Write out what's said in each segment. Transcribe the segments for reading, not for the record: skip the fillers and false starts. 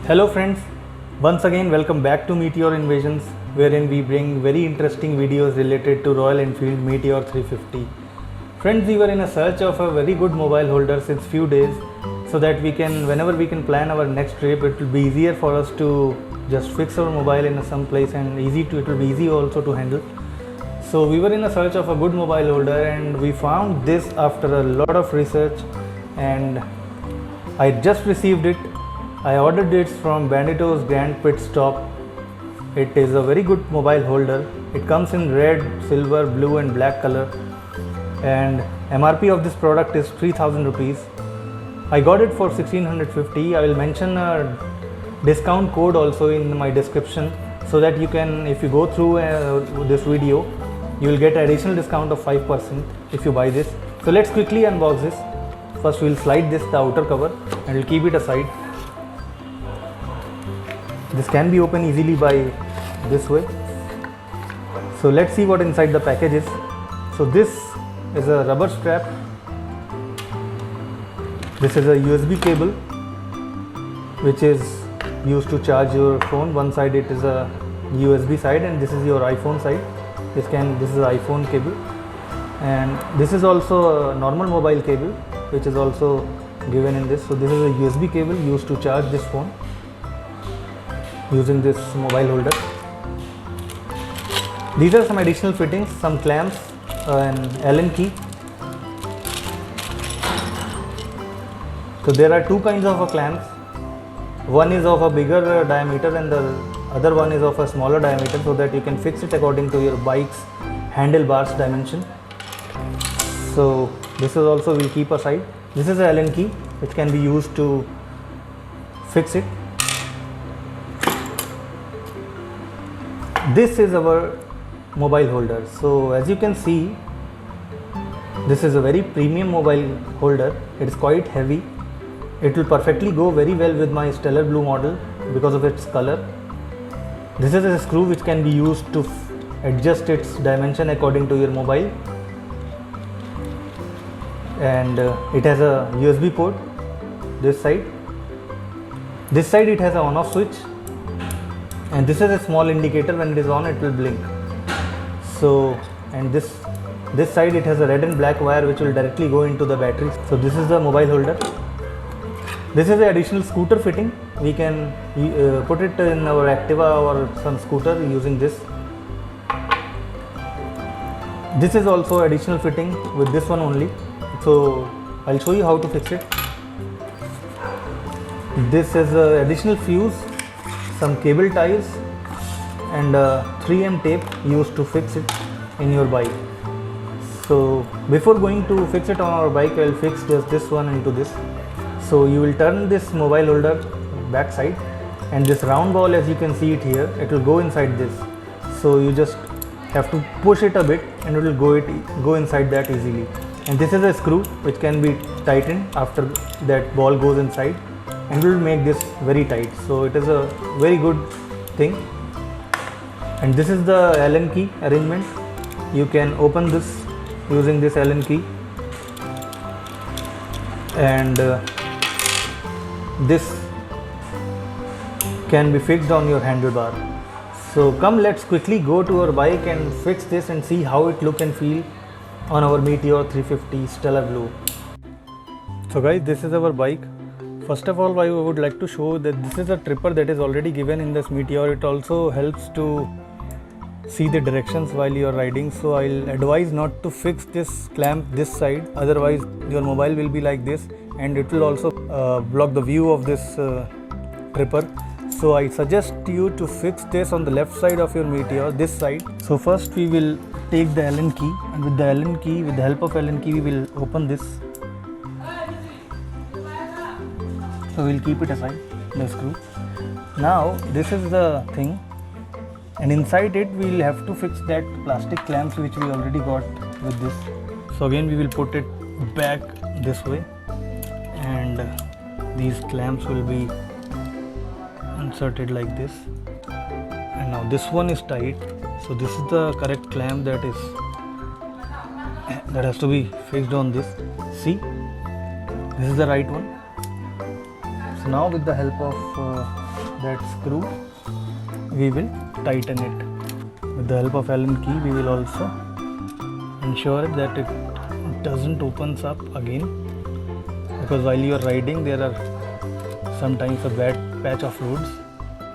Hello friends, once again welcome back to Meteor Invasions, wherein we bring very interesting videos related to Royal Enfield Meteor 350. Friends, we were in a search of a very good mobile holder since few days, so that we can, whenever we can plan our next trip, it will be easier for us to just fix our mobile in some place, and it will be easy also to handle. So we were in a search of a good mobile holder, and we found this after a lot of research, and I just received it. I ordered it from Bandito's Grand Pit Stop. It is a very good mobile holder. It comes in red, silver, blue and black color, and MRP of this product is 3000 rupees. I got it for 1650. I will mention a discount code also in my description, so that you can, if you go through this video, you will get additional discount of 5% if you buy this. So let's quickly unbox this. First we will slide the outer cover, and we'll keep it aside. This can be opened easily by this way. So let's see what inside the package is. So this is a rubber strap. This is a USB cable which is used to charge your phone. One side it is a USB side, and this is your iPhone side. This is an iPhone cable, and this is also a normal mobile cable which is also given in this. So this is a USB cable used to charge this phone using this mobile holder. These are some additional fittings, some clamps, an Allen key. So there are two kinds of clamps. One is of a bigger diameter and the other one is of a smaller diameter, so that you can fix it according to your bike's handlebars dimension. So this is also, we'll keep aside. This is an Allen key which can be used to fix it. This is our mobile holder. So as you can see, this is a very premium mobile holder. It is quite heavy. It will perfectly go very well with my Stellar Blue model because of its color. This is a screw which can be used to adjust its dimension according to your mobile, and it has a USB port. This side it has an on-off switch, and this is a small indicator. When it is on, it will blink. So, and this side it has a red and black wire which will directly go into the battery. So this is the mobile holder. This is the additional scooter fitting. We can put it in our Activa or some scooter using this. This is also additional fitting with this one only. So I'll show you how to fix it. This is a additional fuse, some cable ties, and 3M tape used to fix it in your bike. So before going to fix it on our bike, I'll fix just this one into this. So you will turn this mobile holder back side, and this round ball, as you can see it here, it will go inside this. So you just have to push it a bit, and it will go inside that easily. And this is a screw which can be tightened after that ball goes inside, and will make this very tight. So it is a very good thing. And this is the Allen key arrangement. You can open this using this Allen key, and this can be fixed on your handlebar. So come, let's quickly go to our bike and fix this and see how it look and feel on our Meteor 350 Stellar Blue. So guys, this is our bike. First of all, I would like to show that this is a tripper that is already given in this Meteor. It also helps to see the directions while you are riding. So I'll advise not to fix this clamp this side, otherwise your mobile will be like this, and it will also block the view of this tripper. So I suggest you to fix this on the left side of your Meteor, this side. So first we will take the Allen key, and with the help of Allen key, we will open this. So we'll keep it aside, the screw. Now this is the thing, and inside it we will have to fix that plastic clamps which we already got with this. So again we will put it back this way, and these clamps will be inserted like this. And now this one is tight, so this is the correct clamp that has to be fixed on this. See, this is the right one. So now with the help of that screw, we will tighten it. With the help of Allen key, we will also ensure that it doesn't opens up again, because while you are riding there are sometimes a bad patch of roads.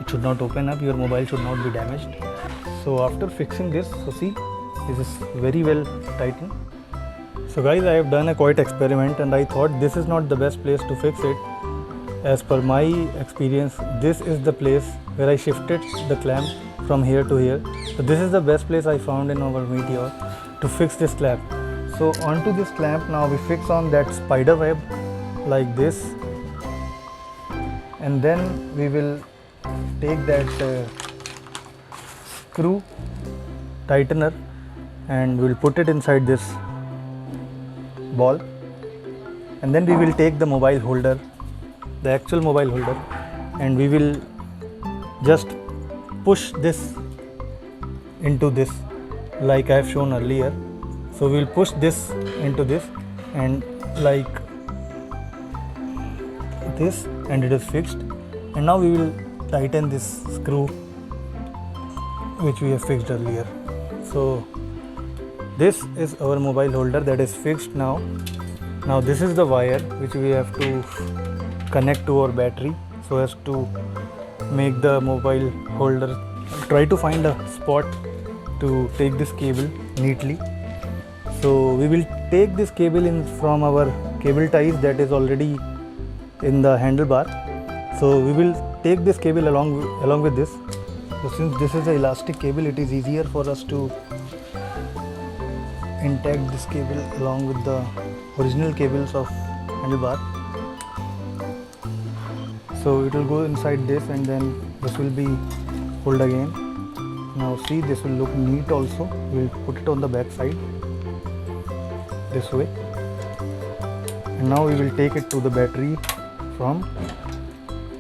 It should not open up, your mobile should not be damaged. So after fixing this, so see, this is very well tightened. So guys, I have done a quite experiment and I thought this is not the best place to fix it. As per my experience, this is the place where I shifted the clamp from here to here. So this is the best place I found in our Meteor to fix this clamp. So onto this clamp now we fix on that spider web like this, and then we will take that screw tightener and we'll put it inside this ball, and then we will take the mobile holder, the actual mobile holder, and we will just push this into this like I have shown earlier. So we will push this into this and like this, and it is fixed. And now we will tighten this screw which we have fixed earlier. So this is our mobile holder that is fixed now. Now this is the wire which we have to connect to our battery so as to make the mobile holder. Try to find a spot to take this cable neatly. So we will take this cable in from our cable ties that is already in the handlebar. So we will take this cable along with this. So since this is an elastic cable, it is easier for us to intact this cable along with the original cables of handlebar. So it will go inside this and then this will be pulled again. Now see, this will look neat also. We will put it on the back side this way, and now we will take it to the battery from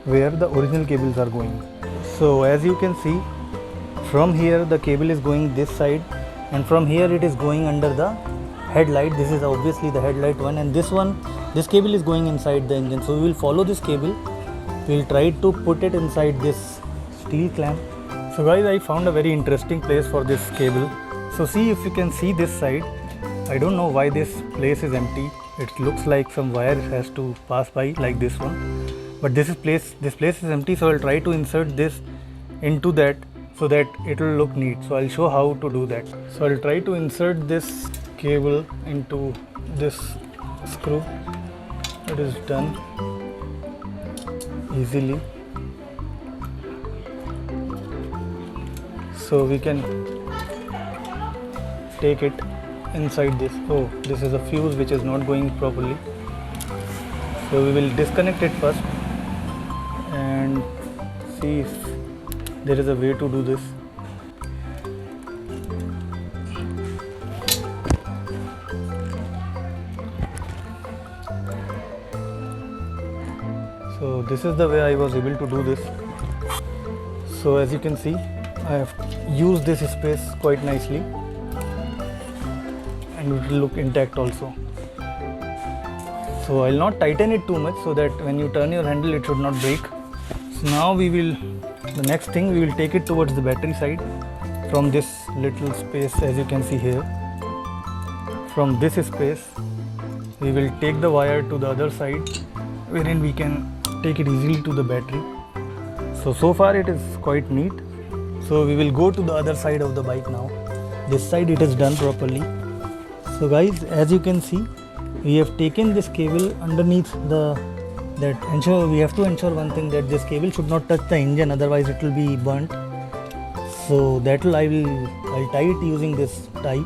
where the original cables are going. So as you can see, from here the cable is going this side, and from here it is going under the headlight. This is obviously the headlight one, and this cable is going inside the engine. So we will follow this cable. We will try to put it inside this steel clamp. So guys, I found a very interesting place for this cable. So see, if you can see this side, I don't know why this place is empty. It looks like some wire has to pass by like this one, but this place is empty. So I'll try to insert this into that so that it will look neat. So I'll show how to do that. So I'll try to insert this cable into this screw. It is done easily. So we can take it inside this. Oh, this is a fuse which is not going properly. So we will disconnect it first and see if there is a way to do this. So this is the way I was able to do this. So as you can see, I have used this space quite nicely, and it will look intact also. So I'll not tighten it too much so that when you turn your handle it should not break. So now the next thing, we will take it towards the battery side from this little space, as you can see here. From this space we will take the wire to the other side, wherein we can take it easily to the battery. So far it is quite neat. So we will go to the other side of the bike now. This side it is done properly. So guys, as you can see, we have taken this cable underneath we have to ensure one thing, that this cable should not touch the engine, otherwise it will be burnt. So that will I'll tie it using this tie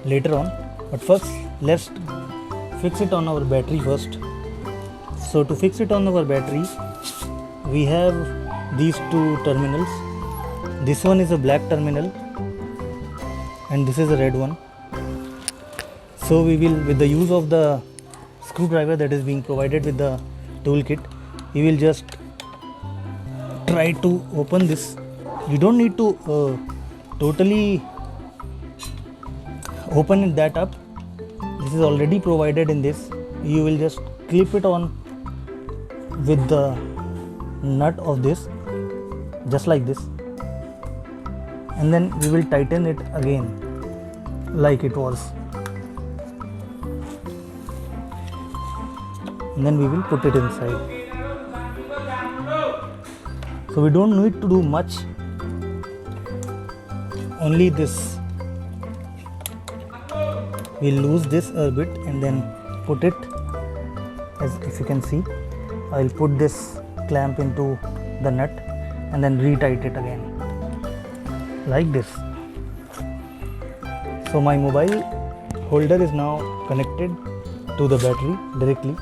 later on. But first let's fix it on our battery first. So to fix it on our battery, we have these two terminals. This one is a black terminal and this is a red one. So we will, with the use of the screwdriver that is being provided with the toolkit, we will just try to open this. You don't need to totally open that up. This is already provided in this. You will just clip it on with the nut of this, just like this, and then we will tighten it again like it was, and then we will put it inside. So we don't need to do much, only this. We'll lose this a bit and then put it, as if you can see, I'll put this clamp into the nut and then retight it again like this. So my mobile holder is now connected to the battery directly.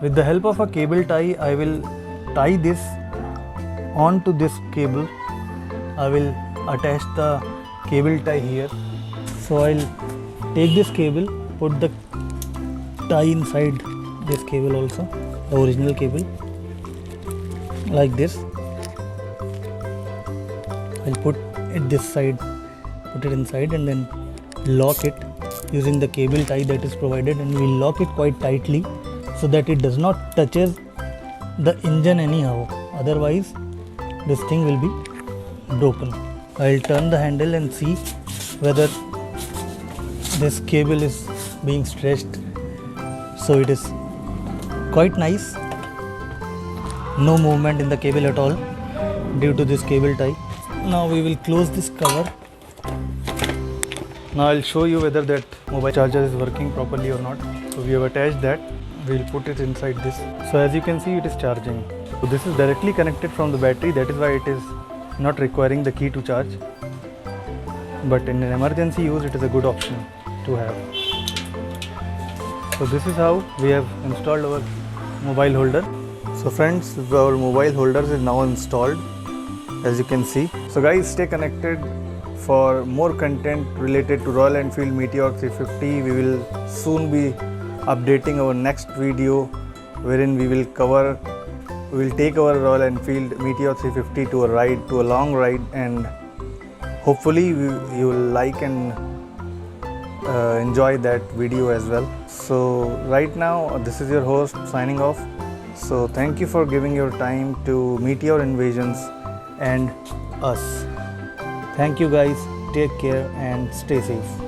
With the help of a cable tie, I will tie this onto this cable. I will attach the cable tie here. So I'll take this cable, put the tie inside this cable also, the original cable, like this. I'll put it this side, put it inside and then lock it using the cable tie that is provided, and we'll lock it quite tightly so that it does not touches the engine anyhow, otherwise this thing will be broken. I'll turn the handle and see whether this cable is being stretched. So it is quite nice, no movement in the cable at all due to this cable tie. Now we will close this cover. Now I'll show you whether that mobile charger is working properly or not. So we have attached that, we'll put it inside this. So as you can see, it is charging. So this is directly connected from the battery, that is why it is not requiring the key to charge. But in an emergency use, it is a good option to have. So this is how we have installed our mobile holder. So friends, our mobile holder is now installed, as you can see. So guys, stay connected for more content related to Royal Enfield Meteor 350. We will soon be updating our next video, wherein we will take our Royal Enfield Meteor 350 to a long ride, and hopefully you will like and enjoy that video as well. So right now, this is your host signing off. So thank you for giving your time to Meteor Invasions and us. Thank you guys, take care and stay safe.